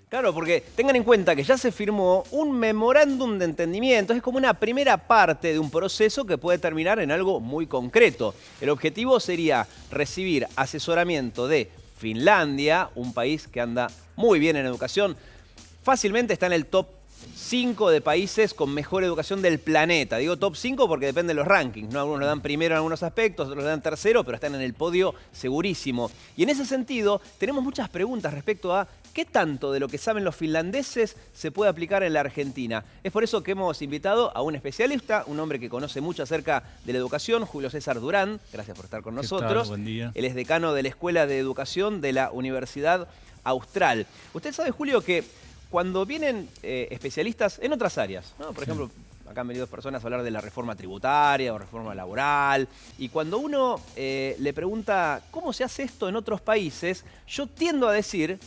Claro, porque tengan en cuenta que ya se firmó un memorándum de entendimiento, es como una primera parte de un proceso que puede terminar en algo muy concreto. El objetivo sería recibir asesoramiento de Finlandia, un país que anda muy bien en educación, fácilmente está en el top 5 de países con mejor educación del planeta. Digo top 5 porque depende de los rankings, ¿no? Algunos lo dan primero en algunos aspectos, otros lo dan tercero, pero están en el podio segurísimo. Y en ese sentido, tenemos muchas preguntas respecto a qué tanto de lo que saben los finlandeses se puede aplicar en la Argentina. Es por eso que hemos invitado a un especialista, un hombre que conoce mucho acerca de la educación, Julio César Durán. Gracias por estar con nosotros. ¿Qué tal? Buen día. Él es decano de la Escuela de Educación de la Universidad Austral. Usted sabe, Julio, que cuando vienen especialistas en otras áreas, ¿no? Por ejemplo, acá han venido personas a hablar de la reforma tributaria o reforma laboral, y cuando uno le pregunta cómo se hace esto en otros países, yo tiendo a decir,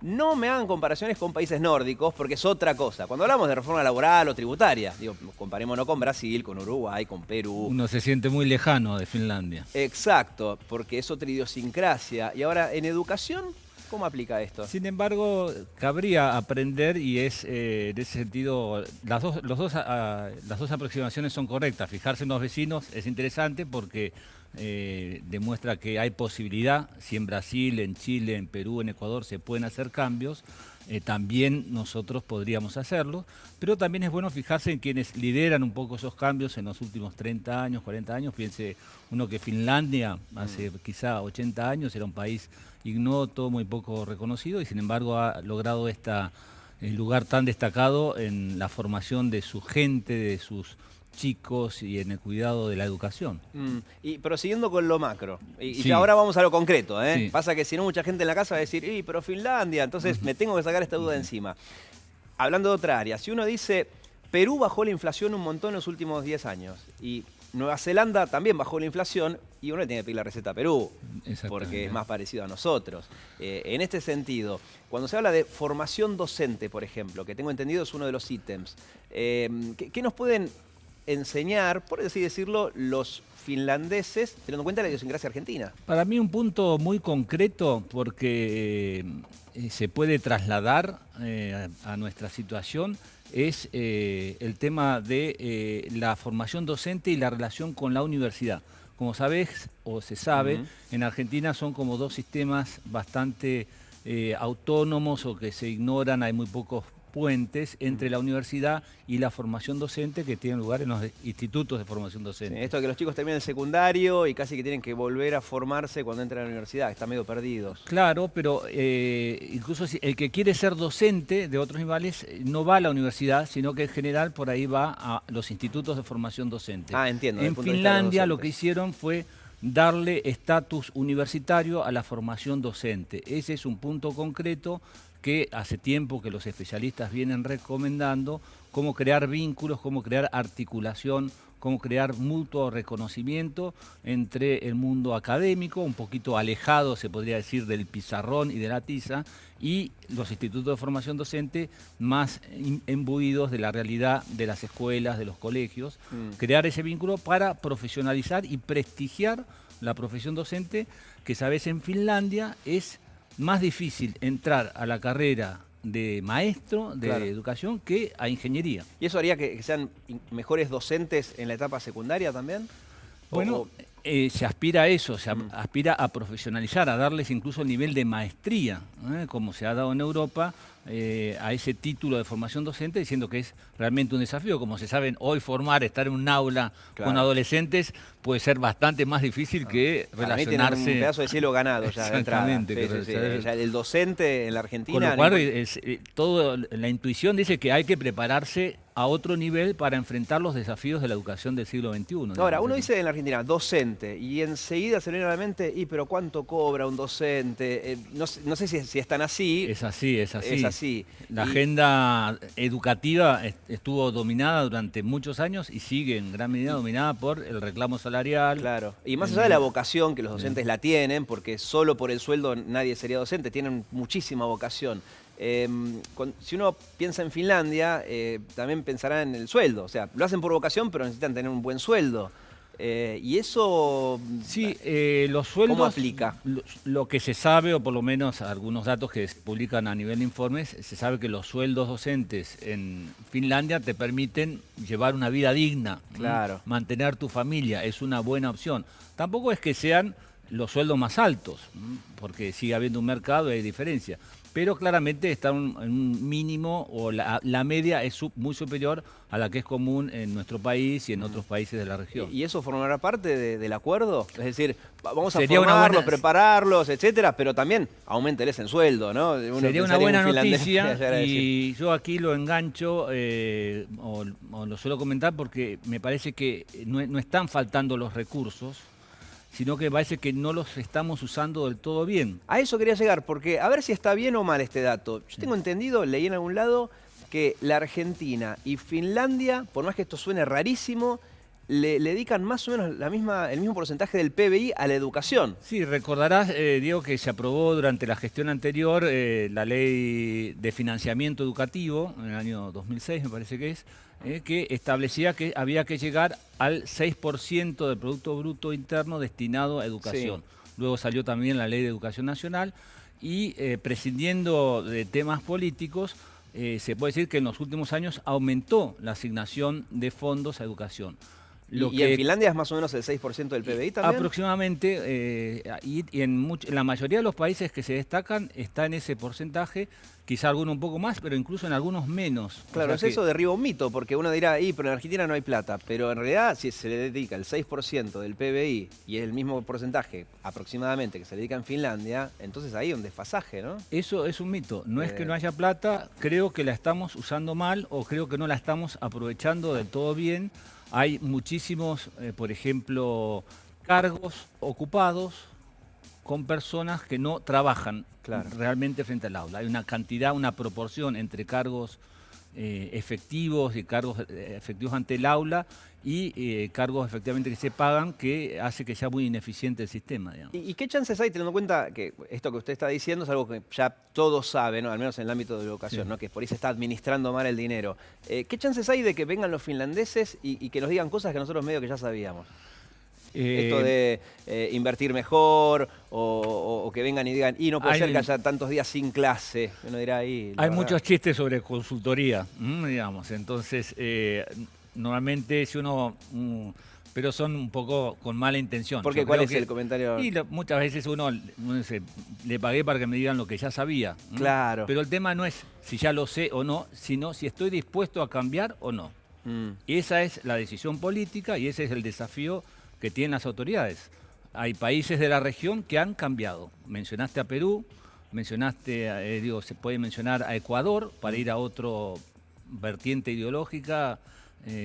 no me hagan comparaciones con países nórdicos, porque es otra cosa. Cuando hablamos de reforma laboral o tributaria, digo, comparémonos con Brasil, con Uruguay, con Perú. Uno se siente muy lejano de Finlandia. Exacto, porque es otra idiosincrasia. Y ahora, en educación, ¿cómo aplica esto? Sin embargo, cabría aprender y es, en ese sentido, las dos aproximaciones son correctas. Fijarse en los vecinos es interesante porque demuestra que hay posibilidad, si en Brasil, en Chile, en Perú, en Ecuador se pueden hacer cambios, también nosotros podríamos hacerlo, pero también es bueno fijarse en quienes lideran un poco esos cambios en los últimos 30 años, 40 años. Piense uno que Finlandia hace quizá 80 años era un país ignoto, muy poco reconocido, y sin embargo ha logrado el lugar tan destacado en la formación de su gente, de sus chicos y en el cuidado de la educación. Y prosiguiendo con lo macro, y Sí. ya ahora vamos a lo concreto, ¿eh? Sí. Pasa que si no, mucha gente en la casa va a decir, pero Finlandia, entonces me tengo que sacar esta duda de encima. Hablando de otra área, si uno dice, Perú bajó la inflación un montón en los últimos 10 años, y Nueva Zelanda también bajó la inflación, y uno le tiene que pedir la receta a Perú, porque es más parecido a nosotros. En este sentido, cuando se habla de formación docente, por ejemplo, que tengo entendido es uno de los ítems, ¿qué nos pueden enseñar, por así decirlo, los finlandeses, teniendo en cuenta la idiosincrasia argentina? Para mí un punto muy concreto, porque se puede trasladar a nuestra situación, es el tema de la formación docente y la relación con la universidad. Como sabés o se sabe, en Argentina son como dos sistemas bastante autónomos o que se ignoran, hay muy pocos puentes entre la universidad y la formación docente que tienen lugar en los institutos de formación docente. Sí, esto de que los chicos terminan el secundario y casi que tienen que volver a formarse cuando entran a la universidad, están medio perdidos. Claro, pero incluso si el que quiere ser docente de otros niveles no va a la universidad, sino que en general por ahí va a los institutos de formación docente. Ah, entiendo. desde el En punto de vista de los Finlandia lo que docentes. hicieron fue darle estatus universitario a la formación docente. Ese es un punto concreto que hace tiempo que los especialistas vienen recomendando, cómo crear vínculos, cómo crear articulación, cómo crear mutuo reconocimiento entre el mundo académico, un poquito alejado, se podría decir, del pizarrón y de la tiza, y los institutos de formación docente más imbuidos de la realidad de las escuelas, de los colegios. Crear ese vínculo para profesionalizar y prestigiar la profesión docente, que sabes en Finlandia es más difícil entrar a la carrera de maestro de educación que a ingeniería. ¿Y eso haría que sean mejores docentes en la etapa secundaria también? Bueno, se aspira a eso, se aspira a profesionalizar, a darles incluso el nivel de maestría, como se ha dado en Europa, a ese título de formación docente, diciendo que es realmente un desafío. Como se saben, hoy estar en un aula con adolescentes puede ser bastante más difícil que relacionarse. Tienen un pedazo de cielo ganado ya de entrada. Exactamente. Ya el docente en la Argentina. Con lo cual, toda la intuición dice que hay que prepararse a otro nivel para enfrentar los desafíos de la educación del siglo XXI. Ahora, uno dice en la Argentina, docente, y enseguida se le viene a la mente, pero ¿cuánto cobra un docente? No sé si es tan así. Es así, es así. Es así. La agenda educativa estuvo dominada durante muchos años y sigue en gran medida dominada por el reclamo salarial. Claro. Y más allá de la vocación que los docentes la tienen, porque solo por el sueldo nadie sería docente, tienen muchísima vocación. Si uno piensa en Finlandia, también pensará en el sueldo. O sea, lo hacen por vocación, pero necesitan tener un buen sueldo. Y eso, Sí, los sueldos, ¿cómo aplica? lo que se sabe, o por lo menos algunos datos que se publican a nivel de informes, se sabe que los sueldos docentes en Finlandia te permiten llevar una vida digna, Claro. mantener tu familia, es una buena opción. Tampoco es que sean los sueldos más altos, porque sigue habiendo un mercado y hay diferencia. Pero claramente está en un mínimo, o la media es muy superior a la que es común en nuestro país y en otros países de la región. ¿Y eso formará parte del acuerdo? Es decir, vamos a Sería una formarlos, buena- prepararlos, etcétera, pero también aumenteles en sueldo, ¿no? Uno Sería una pensaría buena un finlandés noticia llegara a decir. y yo aquí lo engancho o lo suelo comentar porque me parece que no están faltando los recursos, sino que parece que no los estamos usando del todo bien. A eso quería llegar, porque a ver si está bien o mal este dato. Yo tengo entendido, leí en algún lado, que la Argentina y Finlandia, por más que esto suene rarísimo, le dedican más o menos el mismo porcentaje del PBI a la educación. Sí, recordarás, Diego, que se aprobó durante la gestión anterior la ley de financiamiento educativo, en el año 2006 me parece que establecía que había que llegar al 6% del Producto Bruto Interno destinado a educación. Sí. Luego salió también la Ley de Educación Nacional y prescindiendo de temas políticos, se puede decir que en los últimos años aumentó la asignación de fondos a educación. ¿Y en Finlandia es más o menos el 6% del PBI también? Aproximadamente, y en la mayoría de los países que se destacan está en ese porcentaje, quizá alguno un poco más, pero incluso en algunos menos. Claro, O sea eso derriba un mito, porque uno dirá, pero en Argentina no hay plata, pero en realidad si se le dedica el 6% del PBI y es el mismo porcentaje aproximadamente que se le dedica en Finlandia, entonces ahí hay un desfasaje, ¿no? Eso es un mito. No es que no haya plata, creo que la estamos usando mal o creo que no la estamos aprovechando del todo bien. Hay muchísimos, por ejemplo, cargos ocupados con personas que no trabajan realmente frente al aula. Hay una cantidad, una proporción entre cargos efectivos y cargos efectivos ante el aula y cargos efectivamente que se pagan, que hace que sea muy ineficiente el sistema, digamos. ¿Y qué chances hay, teniendo en cuenta que esto que usted está diciendo es algo que ya todos saben, ¿no? Al menos en el ámbito de la educación, Sí. ¿no? Que por ahí se está administrando mal el dinero? ¿Qué chances hay de que vengan los finlandeses y que nos digan cosas que nosotros medio que ya sabíamos? Esto de invertir mejor o que vengan y digan, y no puede ser que haya tantos días sin clase. Uno dirá ahí. Hay muchos chistes sobre consultoría, digamos. Entonces, normalmente si uno... pero son un poco con mala intención. Porque Yo ¿cuál creo es que- el comentario? Y muchas veces uno dice, le pagué para que me digan lo que ya sabía. Claro. Pero el tema no es si ya lo sé o no, sino si estoy dispuesto a cambiar o no. Y esa es la decisión política y ese es el desafío que tienen las autoridades. Hay países de la región que han cambiado. Mencionaste a Perú, mencionaste, se puede mencionar a Ecuador para ir a otro vertiente ideológica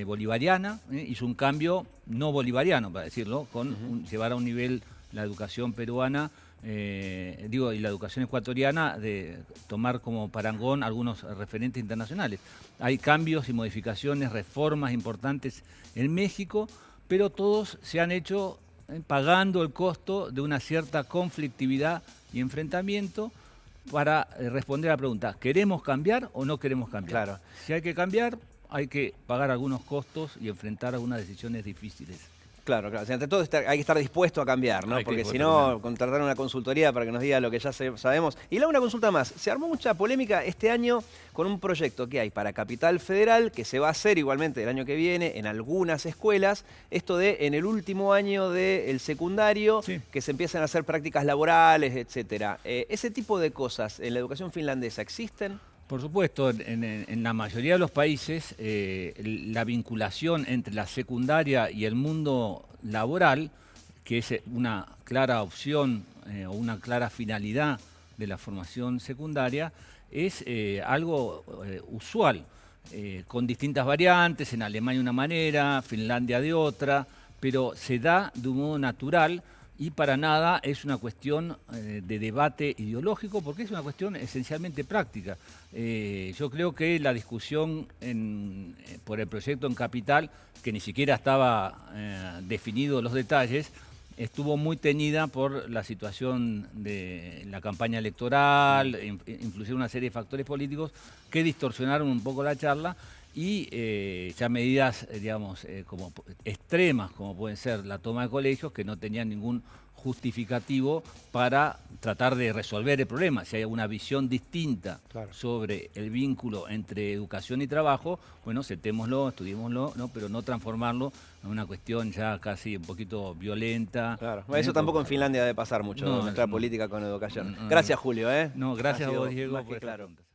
bolivariana. Hizo un cambio no bolivariano, para decirlo, con llevar a un nivel la educación peruana, y la educación ecuatoriana, de tomar como parangón algunos referentes internacionales. Hay cambios y modificaciones, reformas importantes en México, pero todos se han hecho pagando el costo de una cierta conflictividad y enfrentamiento para responder a la pregunta, ¿queremos cambiar o no queremos cambiar? Claro. Si hay que cambiar, hay que pagar algunos costos y enfrentar algunas decisiones difíciles. Claro, claro. O sea, ante todo hay que estar dispuesto a cambiar, ¿no? Hay que Porque estar si dispuesto a no, cambiar. contratar una consultoría para que nos diga lo que ya sabemos. Y le hago una consulta más. Se armó mucha polémica este año con un proyecto que hay para Capital Federal, que se va a hacer igualmente el año que viene en algunas escuelas. Esto de en el último año del secundario, Sí. que se empiezan a hacer prácticas laborales, etcétera. ¿Ese tipo de cosas en la educación finlandesa existen? Por supuesto, en la mayoría de los países la vinculación entre la secundaria y el mundo laboral, que es una clara opción o una clara finalidad de la formación secundaria, es algo usual, con distintas variantes, en Alemania una manera, Finlandia de otra, pero se da de un modo natural. Y para nada es una cuestión de debate ideológico, porque es una cuestión esencialmente práctica. Yo creo que la discusión por el proyecto en Capital, que ni siquiera estaba definido los detalles, estuvo muy teñida por la situación de la campaña electoral, influyeron una serie de factores políticos que distorsionaron un poco la charla y ya medidas, digamos, como extremas, como pueden ser la toma de colegios, que no tenían ningún justificativo para tratar de resolver el problema. Si hay una visión distinta sobre el vínculo entre educación y trabajo, bueno, sentémoslo, estudiémoslo, ¿no? Pero no transformarlo en una cuestión ya casi un poquito violenta. Claro. Eso tampoco en Finlandia debe pasar mucho, nuestra política con educación. No, Gracias, Julio. No, gracias a vos, Diego, más que por esta claro. pregunta.